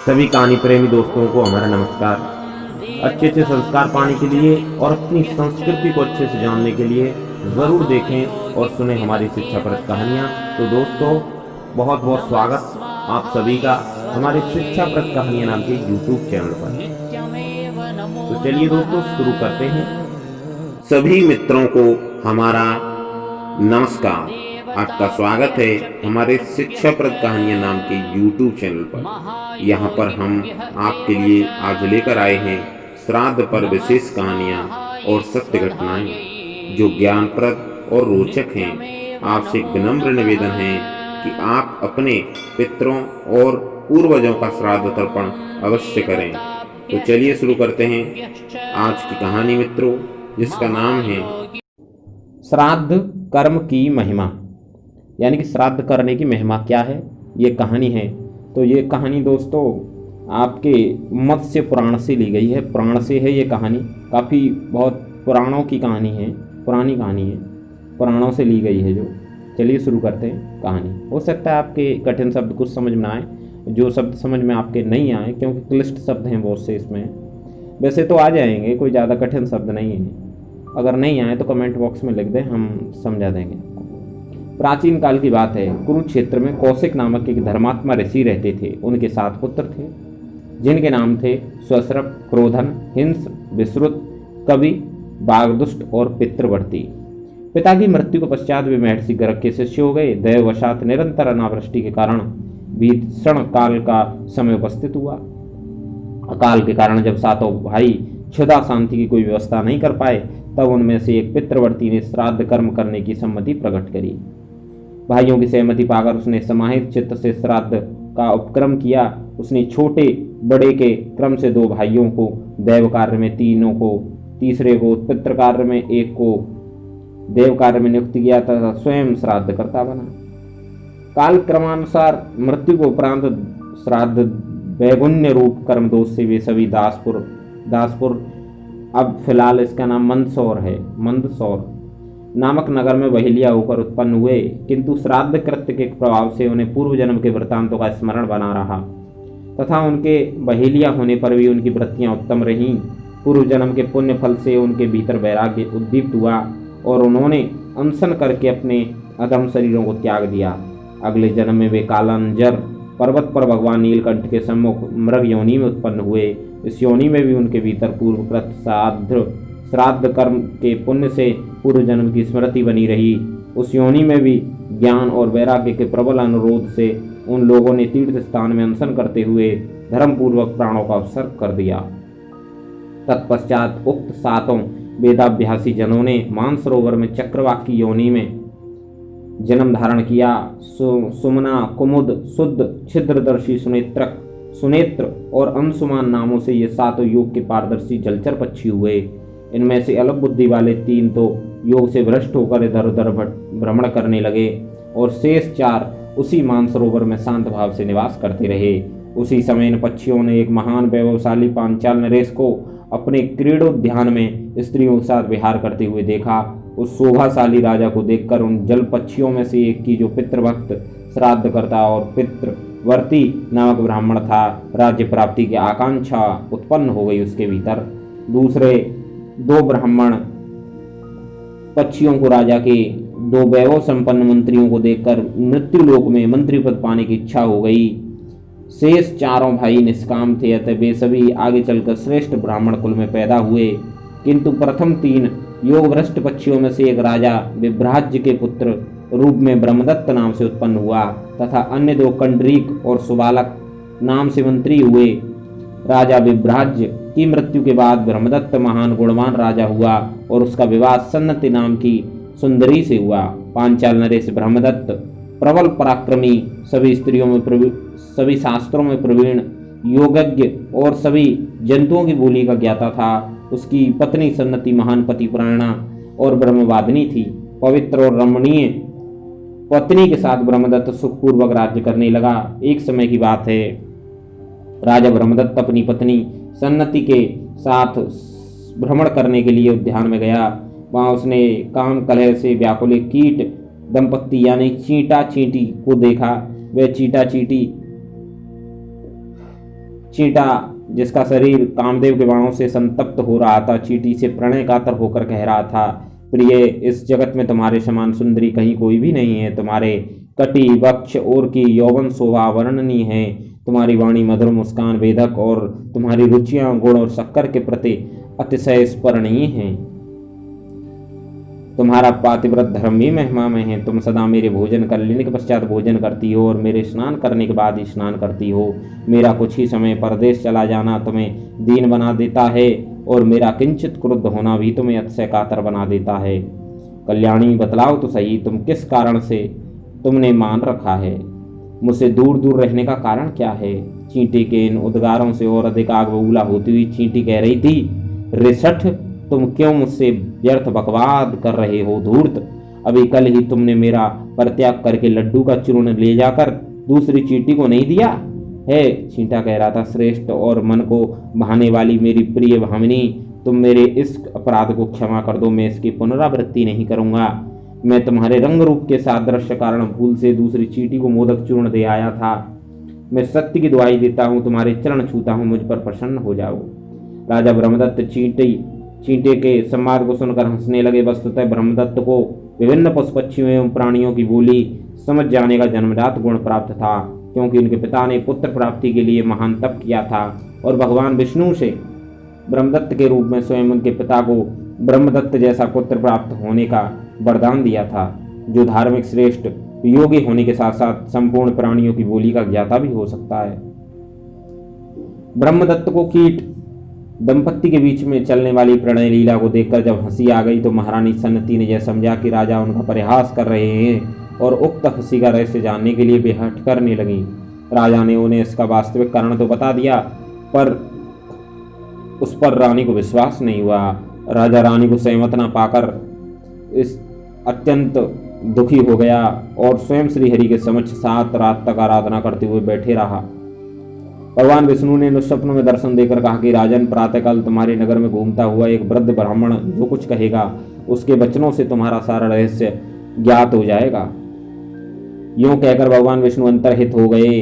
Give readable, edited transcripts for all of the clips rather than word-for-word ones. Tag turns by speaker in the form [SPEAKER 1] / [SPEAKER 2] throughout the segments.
[SPEAKER 1] सभी कहानी प्रेमी दोस्तों को हमारा नमस्कार। अच्छे अच्छे संस्कार पाने के लिए और अपनी संस्कृति को अच्छे से जानने के लिए ज़रूर देखें और सुने हमारी शिक्षाप्रद कहानियाँ। तो दोस्तों, बहुत बहुत स्वागत आप सभी का हमारे शिक्षाप्रद कहानियाँ नाम के YouTube चैनल पर। तो चलिए दोस्तों, शुरू करते हैं। सभी मित्रों को हमारा नमस्कार। आपका स्वागत है हमारे शिक्षाप्रद कहानियां नाम के YouTube चैनल पर। यहाँ पर हम आपके लिए आज लेकर आए हैं श्राद्ध पर विशेष कहानियां और सत्य घटनाएं जो ज्ञानप्रद और रोचक हैं। आपसे एक विनम्र निवेदन है कि आप अपने पितरों और पूर्वजों का श्राद्ध तर्पण अवश्य करें। तो चलिए शुरू करते हैं आज की कहानी मित्रों, जिसका नाम है श्राद्ध कर्म की महिमा। यानी कि श्राद्ध करने की महिमा क्या है, ये कहानी है। तो ये कहानी दोस्तों आपके मत्स्य पुराण से ली गई है। पुराण से है ये कहानी, काफ़ी बहुत पुराणों की कहानी है, पुरानी कहानी है, पुराणों से ली गई है जो। चलिए शुरू करते हैं कहानी। हो सकता है आपके कठिन शब्द कुछ समझ में आए, जो शब्द समझ में आपके नहीं आए, क्योंकि क्लिष्ट शब्द हैं बहुत से इसमें। वैसे तो आ जाएंगे, कोई ज़्यादा कठिन शब्द नहीं है। अगर नहीं आए तो कमेंट बॉक्स में लिख दें, हम समझा देंगे। प्राचीन काल की बात है। कुरुक्षेत्र में कौशिक नामक एक धर्मात्मा ऋषि रहते थे। उनके 7 पुत्र थे, जिनके नाम थे स्वश्रव, क्रोधन, हिंस, विश्रुत, कवि, बागदुष्ट और पितृवर्ती। पिता की मृत्यु के पश्चात वे महर्षि गर्ग के शिष्य हो गए। दैववशात निरंतर अनावृष्टि के कारण भीषण काल का समय उपस्थित हुआ। अकाल के कारण जब 7 भाई क्षुधा शांति की कोई व्यवस्था नहीं कर पाए, तब उनमें से एक पितृवर्ती ने श्राद्ध कर्म करने की सम्मति प्रकट करी। भाइयों की सहमति पाकर उसने समाहित चित्त से श्राद्ध का उपक्रम किया। उसने छोटे बड़े के क्रम से 2 भाइयों को दैव कार्य में, 3 को, तीसरे को पितृ कार्य में, 1 को देव कार्य में नियुक्त किया तथा स्वयं श्राद्ध करता बना। काल क्रमानुसार मृत्यु को उपरांत श्राद्ध वैगुण्य रूप कर्म दोष से वे सभी दासपुर अब फिलहाल इसका नाम मंदसौर है, मंदसौर नामक नगर में बहेलिया होकर उत्पन्न हुए। किंतु श्राद्ध कृत्य के प्रभाव से उन्हें पूर्व जन्म के वृत्तांतों का स्मरण बना रहा तथा उनके बहेलिया होने पर भी उनकी वृत्तियां उत्तम रहीं। पूर्व जन्म के पुण्य फल से उनके भीतर वैराग्य उद्दीप्त हुआ और उन्होंने अनशन करके अपने अधम शरीरों को त्याग दिया। अगले जन्म में वे कालांजर पर्वत पर भगवान नीलकंठ के सम्मुख मृग योनि में उत्पन्न हुए। इस योनि में भी उनके भीतर पूर्वकृत श्राद्ध कर्म के पुण्य से पूर्व जन्म की स्मृति बनी रही। उस योनि में भी ज्ञान और वैराग्य के प्रबल अनुरोध से उन लोगों ने तीर्थ स्थान में अनशन करते हुए धर्मपूर्वक प्राणों का उत्सर्ग कर दिया। तत्पश्चात उक्त 7 वेदाभ्यासी जनों ने मानसरोवर में चक्रवाक की योनि में जन्म धारण किया। सुमना, कुमुद, शुद्ध, छिद्रदर्शी, सुनेत्र और अंशुमान नामों से ये 7 योग के पारदर्शी जलचर पक्षी हुए। इनमें से अल्प बुद्धि वाले 3 तो योग से भ्रष्ट होकर इधर उधर भ्रमण करने लगे और शेष 4 उसी मानसरोवर में शांत भाव से निवास करते रहे। उसी समय इन पक्षियों ने एक महान वैभवशाली पांचाल नरेश को अपने क्रीड़ोद्यान में स्त्रियों के साथ विहार करते हुए देखा। उस शोभाशाली राजा को देखकर उन जल पक्षियों में से एक की, जो पितृभक्त, श्राद्ध करता और पितृवर्ती नामक ब्राह्मण था, राज्य प्राप्ति की आकांक्षा उत्पन्न हो गई उसके भीतर। दूसरे 2 ब्राह्मण पक्षियों को राजा के 2 वैभव संपन्न मंत्रियों को देखकर मृत्यु लोक में मंत्री पद पाने की इच्छा हो गई। शेष 4 भाई निष्काम थे, अतः वे सभी आगे चलकर श्रेष्ठ ब्राह्मण कुल में पैदा हुए। किंतु प्रथम 3 योग भ्रष्ट पक्षियों में से एक राजा विभ्राज्य के पुत्र रूप में ब्रह्मदत्त नाम से उत्पन्न हुआ तथा अन्य 2 कंडरीक और सुबालक नाम से मंत्री हुए। राजा विभ्राज्य की मृत्यु के बाद ब्रह्मदत्त महान गुणवान राजा हुआ और उसका विवाह सन्नति नाम की सुंदरी से हुआ। पांचाल नरेश ब्रह्मदत्त प्रबल पराक्रमी, सभी शास्त्रों में प्रवीण, योगज्ञ और सभी जंतुओं की बोली का ज्ञाता था। उसकी पत्नी सन्नति महान पतिपरायणा और ब्रह्मवादिनी थी। पवित्र और रमणीय पत्नी के साथ ब्रह्मदत्त सुखपूर्वक राज्य करने लगा। एक समय की बात है, राजा ब्रह्मदत्त अपनी पत्नी सन्नति के साथ भ्रमण करने के लिए उद्यान में गया। वहां उसने काम कलह से व्याकुल एक कीट दंपत्ति यानी चींटा चींटी को देखा। वह चींटा चींटी चींटा जिसका शरीर कामदेव के बाणों से संतप्त हो रहा था, चींटी से प्रणय कातर होकर कह रहा था, प्रिय, इस जगत में तुम्हारे समान सुंदरी कहीं कोई भी नहीं है। तुम्हारे कटी वक्ष और की यौवन शोभा वर्णनीय है। तुम्हारी वाणी मधुर, मुस्कान वेदक और तुम्हारी रुचियां गुण और शक्कर के प्रति अतिशय स्मरणीय हैं। तुम्हारा पातिव्रत धर्म भी महिमा में है। तुम सदा मेरे भोजन कर लेने के पश्चात भोजन करती हो और मेरे स्नान करने के बाद ही स्नान करती हो। मेरा कुछ ही समय परदेश चला जाना तुम्हें दीन बना देता है और मेरा किंचित क्रुद्ध होना भी तुम्हें अतिशय कातर बना देता है। कल्याणी, बतलाओ तो सही, तुम किस कारण से तुमने मान रखा है? मुझसे दूर दूर रहने का कारण क्या है? चींटी के इन उद्गारों से और अधिक आग बबूला होती हुई चींटी कह रही थी, रिसठ, तुम क्यों मुझसे व्यर्थ बकवाद कर रहे हो धूर्त? अभी कल ही तुमने मेरा परित्याग करके लड्डू का चूर्ण ले जाकर दूसरी चींटी को नहीं दिया है। चींटा कह रहा था, श्रेष्ठ और मन को बहाने वाली मेरी प्रिय भामिनी, तुम मेरे इस अपराध को क्षमा कर दो। मैं इसकी पुनरावृत्ति नहीं करूंगा। मैं तुम्हारे रंग रूप के सादृश्य कारण भूल से दूसरी चींटी को मोदक चूर्ण दे आया था। मैं सत्य की दुहाई देता हूँ, तुम्हारे चरण छूता हूँ, मुझ पर प्रसन्न हो जाओ। राजा ब्रह्मदत्त चींटे के संवाद को सुनकर हंसने लगे। वस्तुतः ब्रह्मदत्त को विभिन्न पशु पक्षियों एवं प्राणियों की बोली समझ जाने का जन्मजात गुण प्राप्त था, क्योंकि उनके पिता ने पुत्र प्राप्ति के लिए महान तप किया था और भगवान विष्णु से ब्रह्मदत्त के रूप में स्वयं उनके पिता को ब्रह्मदत्त जैसा पुत्र प्राप्त होने का वरदान दिया था, जो धार्मिक, श्रेष्ठ, योगी होने के साथ साथ संपूर्ण प्राणियों की बोली का ज्ञाता भी हो सकता है। ब्रह्मदत्त को कीट दंपत्ति के बीच में चलने वाली प्रणय लीला को देखकर जब हंसी आ गई तो महारानी सन्नति ने यह समझा कि राजा उनका परिहास कर रहे हैं और उक्त हंसी का रहस्य जानने के लिए बेहट करने लगी। राजा ने उन्हें इसका वास्तविक कारण तो बता दिया, पर उस पर रानी को विश्वास नहीं हुआ। राजा रानी को सहमत न पाकर इस अत्यंत दुखी हो गया और स्वयं श्री हरि के समक्ष 7 रात तक आराधना करते हुए बैठे रहा। भगवान विष्णु ने स्वप्न में दर्शन देकर कहा कि राजन, प्रातःकाल तुम्हारे नगर में घूमता हुआ एक वृद्ध ब्राह्मण जो कुछ कहेगा उसके वचनों से तुम्हारा सारा रहस्य ज्ञात हो जाएगा। यूं कहकर भगवान विष्णु अंतर्हित हो गए।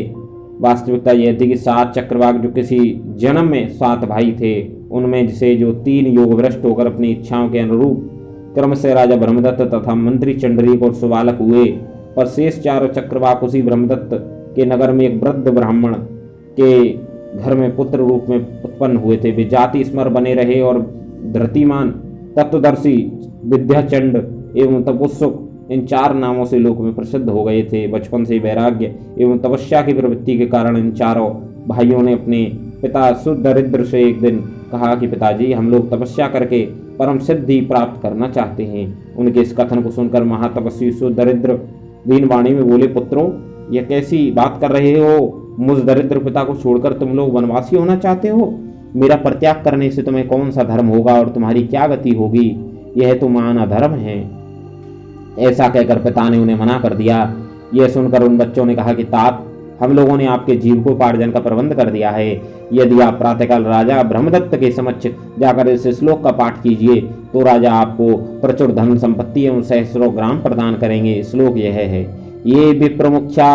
[SPEAKER 1] वास्तविकता यह थी कि 7 चक्रवाक जो किसी जन्म में 7 भाई थे, उनमें से जो 3 योग भ्रष्ट होकर अपनी इच्छाओं के अनुरूप क्रम से राजा ब्रह्मदत्त तथा मंत्री चंडरीक और सुबालक हुए, पर शेष 4 चक्रवाक उसी ब्रह्मदत्त के नगर में एक वृद्ध ब्राह्मण के घर में पुत्र रूप में उत्पन्न हुए थे। वे जाति स्मर बने रहे और धृतिमान, तत्वदर्शी, विद्याचंड एवं तपोत्सुक इन 4 नामों से लोक में प्रसिद्ध हो गए थे। बचपन से वैराग्य एवं तपस्या की प्रवृत्ति के कारण इन 4 भाइयों ने अपने पिता सुदरिद्र से एक दिन कहा कि पिताजी, हम लोग तपस्या करके परम सिद्धि प्राप्त करना चाहते हैं। उनके इस कथन को सुनकर महातपस्वी सुदरिद्र दीन वाणी में बोले, पुत्रों, यह कैसी बात कर रहे हो? मुझ दरिद्र पिता को छोड़कर तुम लोग वनवासी होना चाहते हो? मेरा परित्याग करने से तुम्हें कौन सा धर्म होगा और तुम्हारी क्या गति होगी? यह तो महान अधर्म है। ऐसा कहकर पिता ने उन्हें मना कर दिया। यह सुनकर उन बच्चों ने कहा कि तात, हम लोगों ने आपके जीविकोपार्जन का प्रबंध कर दिया है। यदि आप प्रातःकाल राजा ब्रह्मदत्त के समक्ष जाकर इस श्लोक का पाठ कीजिए तो राजा आपको प्रचुर धन संपत्ति एवं सहस्रों ग्राम प्रदान करेंगे। श्लोक यह है, ये विप्रमुख्या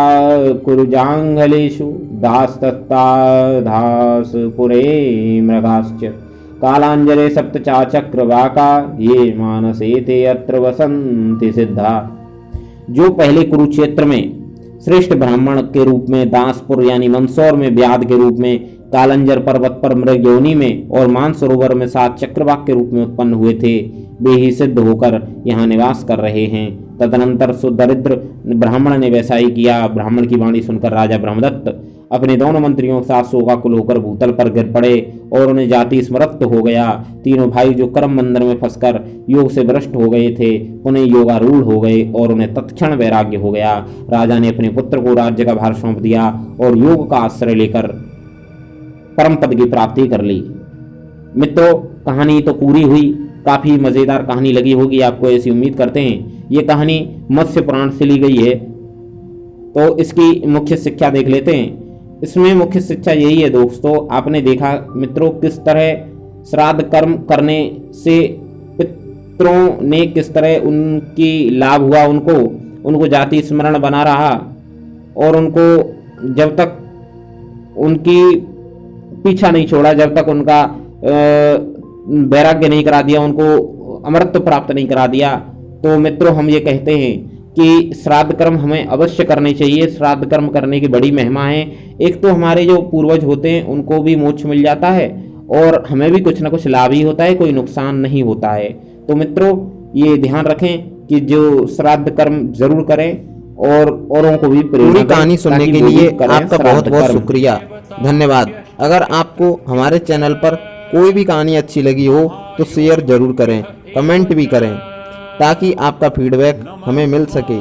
[SPEAKER 1] कुरुजांगलेषु दास्तत्ता धास पुरे मृगाश्च कालांजले सप्तचा चक्रवाका ये मानसे ते अत्र वसंति सिद्धा। जो पहले कुरुक्षेत्र में श्रेष्ठ ब्राह्मण के रूप में, दासपुर यानी मंदसौर में व्याध के रूप में, कालंजर पर्वत पर मृग योनि में और मानसरोवर में 7 चक्रवाक के रूप में उत्पन्न हुए थे, वे ही सिद्ध होकर यहाँ निवास कर रहे हैं। तदनंतर सुदरिद्र ब्राह्मण ने वैसा ही किया। ब्राह्मण की वाणी सुनकर राजा ब्रह्मदत्त अपने दोनों मंत्रियों के साथ शोकाकुल होकर भूतल पर गिर पड़े और उन्हें जाति स्मृत हो गया। तीनों भाई जो कर्म बंधन में फंसकर योग से भ्रष्ट हो गए थे, उन्हें योगारूढ़ हो गए और उन्हें तत्क्षण वैराग्य हो गया। राजा ने अपने पुत्र को राज्य का भार सौंप दिया और योग का आश्रय लेकर परम पद की प्राप्ति कर ली। मित्रों, कहानी तो पूरी हुई। काफी मजेदार कहानी लगी होगी आपको, ऐसी उम्मीद करते हैं। ये कहानी मत्स्य पुराण से ली गई है, तो इसकी मुख्य शिक्षा देख लेते हैं। इसमें मुख्य शिक्षा यही है दोस्तों, आपने देखा मित्रों किस तरह श्राद्ध कर्म करने से पितरों ने किस तरह उनकी लाभ हुआ, उनको जाति स्मरण बना रहा और उनको जब तक उनकी पीछा नहीं छोड़ा, जब तक उनका वैराग्य नहीं करा दिया, उनको अमरत्व प्राप्त नहीं करा दिया। तो मित्रों, हम ये कहते हैं कि श्राद्ध कर्म हमें अवश्य करने चाहिए। श्राद्ध कर्म करने की बड़ी महिमा है। एक तो हमारे जो पूर्वज होते हैं उनको भी मोक्ष मिल जाता है और हमें भी कुछ ना कुछ लाभ ही होता है, कोई नुकसान नहीं होता है। तो मित्रों, ये ध्यान रखें कि जो श्राद्ध कर्म जरूर करें और औरों को भी प्रेरणा
[SPEAKER 2] पूरी
[SPEAKER 1] दें,
[SPEAKER 2] कहानी सुनने
[SPEAKER 1] ताकि
[SPEAKER 2] के
[SPEAKER 1] वो भी
[SPEAKER 2] लिए
[SPEAKER 1] करें
[SPEAKER 2] आपका
[SPEAKER 1] श्राद्ध
[SPEAKER 2] बहुत बहुत
[SPEAKER 1] कर्म।
[SPEAKER 2] शुक्रिया, धन्यवाद। अगर आपको हमारे चैनल पर कोई भी कहानी अच्छी लगी हो तो शेयर जरूर करें, कमेंट भी करें, ताकि आपका फीडबैक हमें मिल सके।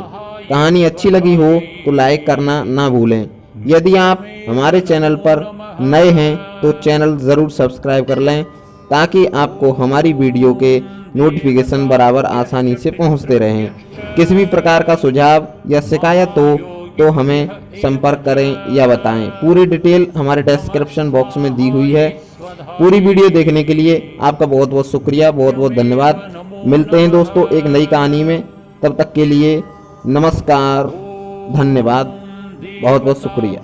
[SPEAKER 2] कहानी अच्छी लगी हो तो लाइक करना ना भूलें। यदि आप हमारे चैनल पर नए हैं तो चैनल ज़रूर सब्सक्राइब कर लें, ताकि आपको हमारी वीडियो के नोटिफिकेशन बराबर आसानी से पहुंचते रहें। किसी भी प्रकार का सुझाव या शिकायत हो तो हमें संपर्क करें या बताएं। पूरी डिटेल हमारे डिस्क्रिप्शन बॉक्स में दी हुई है। पूरी वीडियो देखने के लिए आपका बहुत बहुत शुक्रिया, बहुत बहुत धन्यवाद। मिलते हैं दोस्तों एक नई कहानी में, तब तक के लिए नमस्कार, धन्यवाद, बहुत बहुत शुक्रिया।